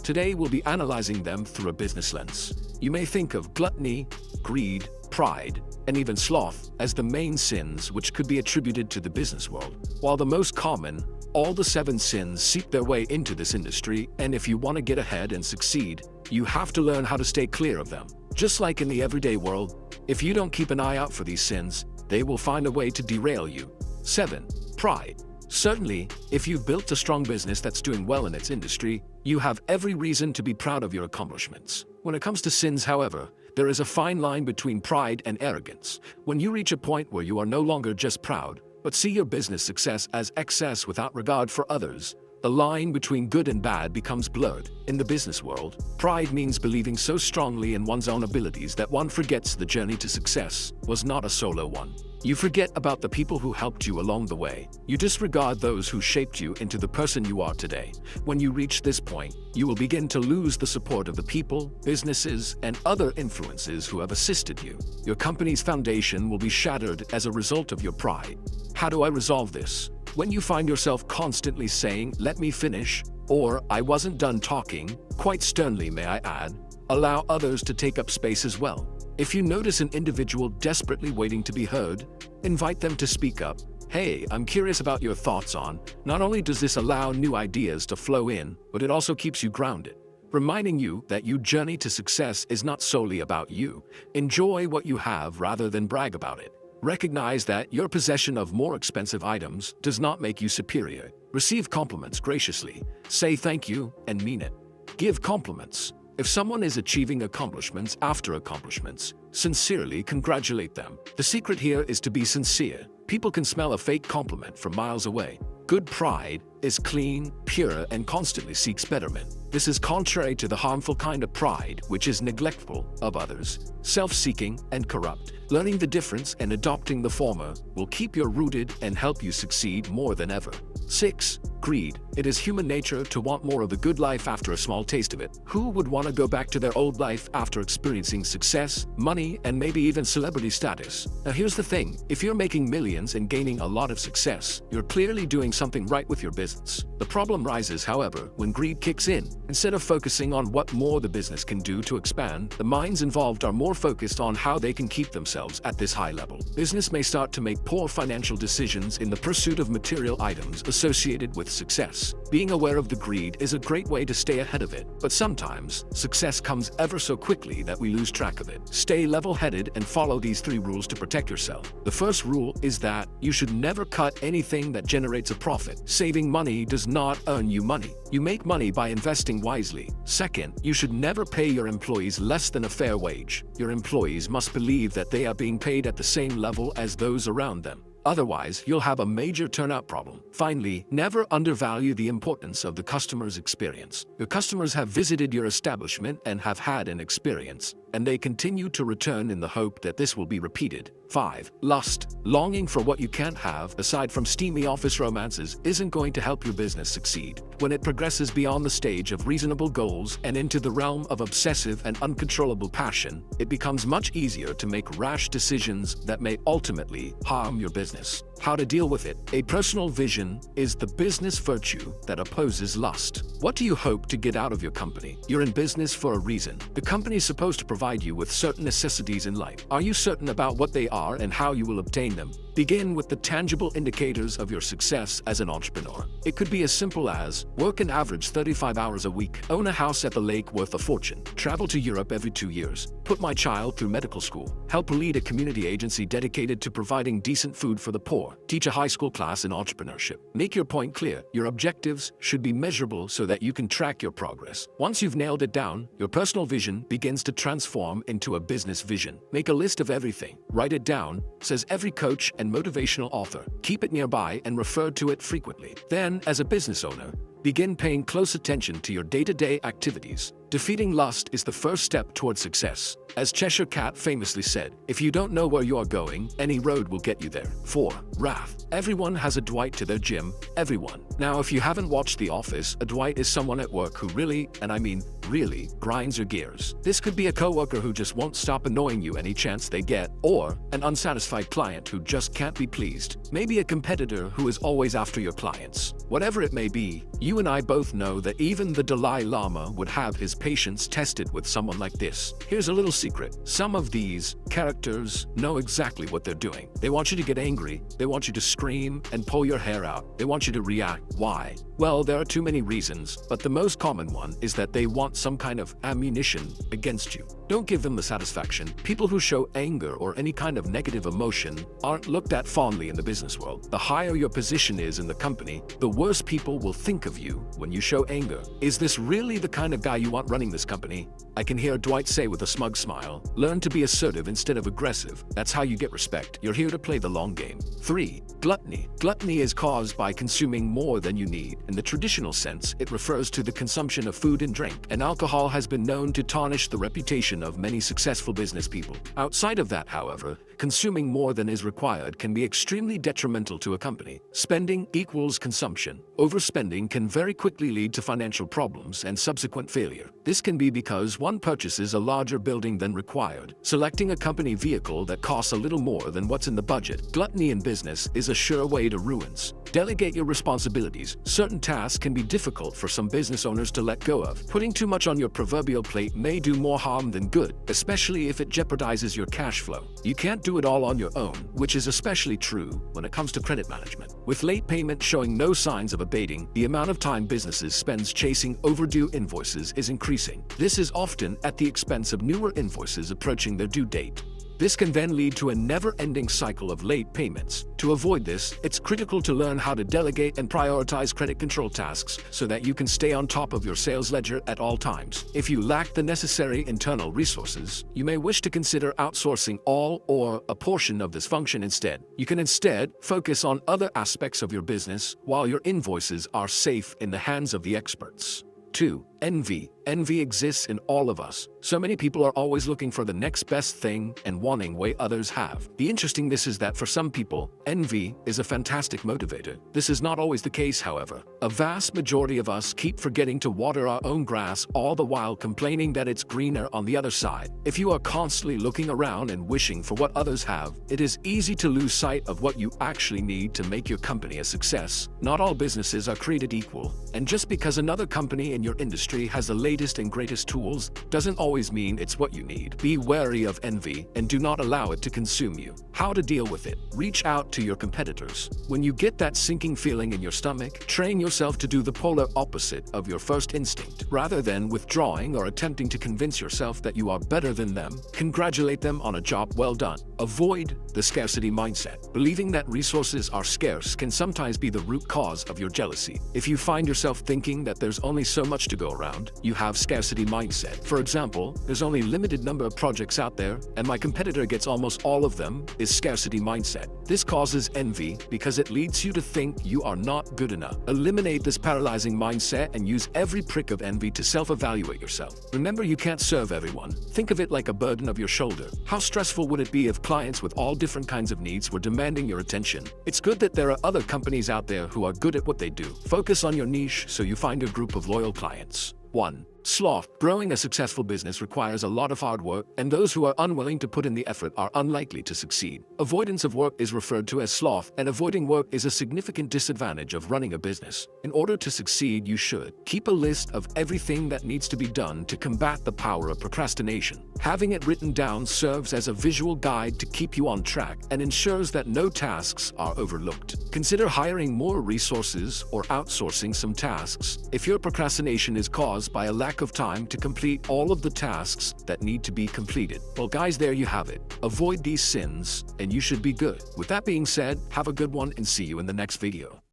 Today we'll be analyzing them through a business lens. You may think of gluttony, greed, pride, and even sloth as the main sins which could be attributed to the business world. While the most common, all the 7 sins seep their way into this industry, and if you want to get ahead and succeed, you have to learn how to stay clear of them. Just like in the everyday world, if you don't keep an eye out for these sins, they will find a way to derail you. 7. Pride. Certainly, if you've built a strong business that's doing well in its industry, you have every reason to be proud of your accomplishments. When it comes to sins, however, there is a fine line between pride and arrogance. When you reach a point where you are no longer just proud, but see your business success as excess without regard for others, the line between good and bad becomes blurred. In the business world, pride means believing so strongly in one's own abilities that one forgets the journey to success was not a solo one. You forget about the people who helped you along the way. You disregard those who shaped you into the person you are today. When you reach this point, you will begin to lose the support of the people, businesses, and other influences who have assisted you. Your company's foundation will be shattered as a result of your pride. How do I resolve this? When you find yourself constantly saying, "Let me finish," or "I wasn't done talking," quite sternly may I add, allow others to take up space as well. If you notice an individual desperately waiting to be heard, invite them to speak up. "Hey, I'm curious about your thoughts on." Not only does this allow new ideas to flow in, but it also keeps you grounded, reminding you that your journey to success is not solely about you. Enjoy what you have rather than brag about it. Recognize that your possession of more expensive items does not make you superior. Receive compliments graciously. Say thank you and mean it. Give compliments. If someone is achieving accomplishments after accomplishments, sincerely congratulate them. The secret here is to be sincere. People can smell a fake compliment from miles away. Good pride is clean, pure, and constantly seeks betterment. This is contrary to the harmful kind of pride, which is neglectful of others, self-seeking, and corrupt. Learning the difference and adopting the former will keep you rooted and help you succeed more than ever. 6. Greed. It is human nature to want more of the good life after a small taste of it. Who would want to go back to their old life after experiencing success, money, and maybe even celebrity status? Now here's the thing, if you're making millions and gaining a lot of success, you're clearly doing something right with your business. The problem rises, however, when greed kicks in. Instead of focusing on what more the business can do to expand, the minds involved are more focused on how they can keep themselves at this high level. Business may start to make poor financial decisions in the pursuit of material items associated with success. Being aware of the greed is a great way to stay ahead of it, but sometimes success comes ever so quickly that we lose track of it. Stay level-headed and follow these 3 rules to protect yourself. The first rule is that you should never cut anything that generates a profit. Saving money does not earn you money. You make money by investing wisely. Second, you should never pay your employees less than a fair wage. Your employees must believe that they are being paid at the same level as those around them. Otherwise, you'll have a major turnout problem. Finally, never undervalue the importance of the customer's experience. Your customers have visited your establishment and have had an experience, and they continue to return in the hope that this will be repeated. 5. Lust. Longing for what you can't have, aside from steamy office romances, isn't going to help your business succeed. When it progresses beyond the stage of reasonable goals and into the realm of obsessive and uncontrollable passion, it becomes much easier to make rash decisions that may ultimately harm your business. How to deal with it. A personal vision is the business virtue that opposes lust. What do you hope to get out of your company? You're in business for a reason. The company is supposed to provide you with certain necessities in life. Are you certain about what they are and how you will obtain them? Begin with the tangible indicators of your success as an entrepreneur. It could be as simple as work an average 35 hours a week, own a house at the lake worth a fortune, travel to Europe every 2 years, put my child through medical school, help lead a community agency dedicated to providing decent food for the poor, teach a high school class in entrepreneurship. Make your point clear. Your objectives should be measurable so that you can track your progress. Once you've nailed it down, your personal vision begins to transform into a business vision. Make a list of everything. Write it down, says every coach and motivational author. Keep it nearby and refer to it frequently. Then, as a business owner, begin paying close attention to your day-to-day activities. Defeating lust is the first step toward success. As Cheshire Cat famously said, if you don't know where you're going, any road will get you there. 4. Wrath. Everyone has a Dwight to their gym. Everyone. Now, if you haven't watched The Office, a Dwight is someone at work who really, and I mean really grinds your gears. This could be a coworker who just won't stop annoying you any chance they get, or an unsatisfied client who just can't be pleased. Maybe a competitor who is always after your clients. Whatever it may be, you and I both know that even the Dalai Lama would have his patience tested with someone like this. Here's a little secret. Some of these characters know exactly what they're doing. They want you to get angry, they want you to scream and pull your hair out, they want you to react. Why? Well, there are too many reasons, but the most common one is that they want some kind of ammunition against you. Don't give them the satisfaction. People who show anger or any kind of negative emotion aren't looked at fondly in the business world. The higher your position is in the company, the worse people will think of you when you show anger. Is this really the kind of guy you want running this company? I can hear Dwight say with a smug smile, learn to be assertive instead of aggressive. That's how you get respect. You're here to play the long game. 3. Gluttony. Gluttony is caused by consuming more than you need. In the traditional sense, it refers to the consumption of food and drink, and alcohol has been known to tarnish the reputation of many successful business people. Outside of that, however, consuming more than is required can be extremely detrimental to a company. Spending equals consumption. Overspending can very quickly lead to financial problems and subsequent failure. This can be because one purchases a larger building than required, selecting a company vehicle that costs a little more than what's in the budget. Gluttony in business is a sure way to ruins. Delegate your responsibilities. Certain tasks can be difficult for some business owners to let go of. Putting too much on your proverbial plate may do more harm than good, especially if it jeopardizes your cash flow. You can't do it all on your own, which is especially true when it comes to credit management. With late payment showing no signs of abating, the amount of time businesses spend chasing overdue invoices is increasing. This is often at the expense of newer invoices approaching their due date. This can then lead to a never-ending cycle of late payments. To avoid this, it's critical to learn how to delegate and prioritize credit control tasks so that you can stay on top of your sales ledger at all times. If you lack the necessary internal resources, you may wish to consider outsourcing all or a portion of this function instead. You can instead focus on other aspects of your business while your invoices are safe in the hands of the experts. 2. Envy. Envy exists in all of us. So many people are always looking for the next best thing and wanting what others have. The interesting thing is that for some people, envy is a fantastic motivator. This is not always the case, however. A vast majority of us keep forgetting to water our own grass, all the while complaining that it's greener on the other side. If you are constantly looking around and wishing for what others have, it is easy to lose sight of what you actually need to make your company a success. Not all businesses are created equal, and just because another company in your industry has the latest and greatest tools doesn't always mean it's what you need. Be wary of envy and do not allow it to consume you. How to deal with it? Reach out to your competitors. When you get that sinking feeling in your stomach, train yourself to do the polar opposite of your first instinct. Rather than withdrawing or attempting to convince yourself that you are better than them, congratulate them on a job well done. Avoid the scarcity mindset. Believing that resources are scarce can sometimes be the root cause of your jealousy. If you find yourself thinking that there's only so much to go around, you have scarcity mindset. For example, there's only a limited number of projects out there, and my competitor gets almost all of them, is scarcity mindset. This causes envy because it leads you to think you are not good enough. Eliminate this paralyzing mindset and use every prick of envy to self-evaluate yourself. Remember, you can't serve everyone. Think of it like a burden of your shoulder. How stressful would it be if clients with all different kinds of needs were demanding your attention? It's good that there are other companies out there who are good at what they do. Focus on your niche so you find a group of loyal clients. 1. Sloth. Growing a successful business requires a lot of hard work, and those who are unwilling to put in the effort are unlikely to succeed. Avoidance of work is referred to as sloth, and avoiding work is a significant disadvantage of running a business. In order to succeed, you should keep a list of everything that needs to be done to combat the power of procrastination. Having it written down serves as a visual guide to keep you on track and ensures that no tasks are overlooked. Consider hiring more resources or outsourcing some tasks if your procrastination is caused by a lack of time to complete all of the tasks that need to be completed. Well, guys, there you have it. Avoid these sins and you should be good. With that being said, have a good one and see you in the next video.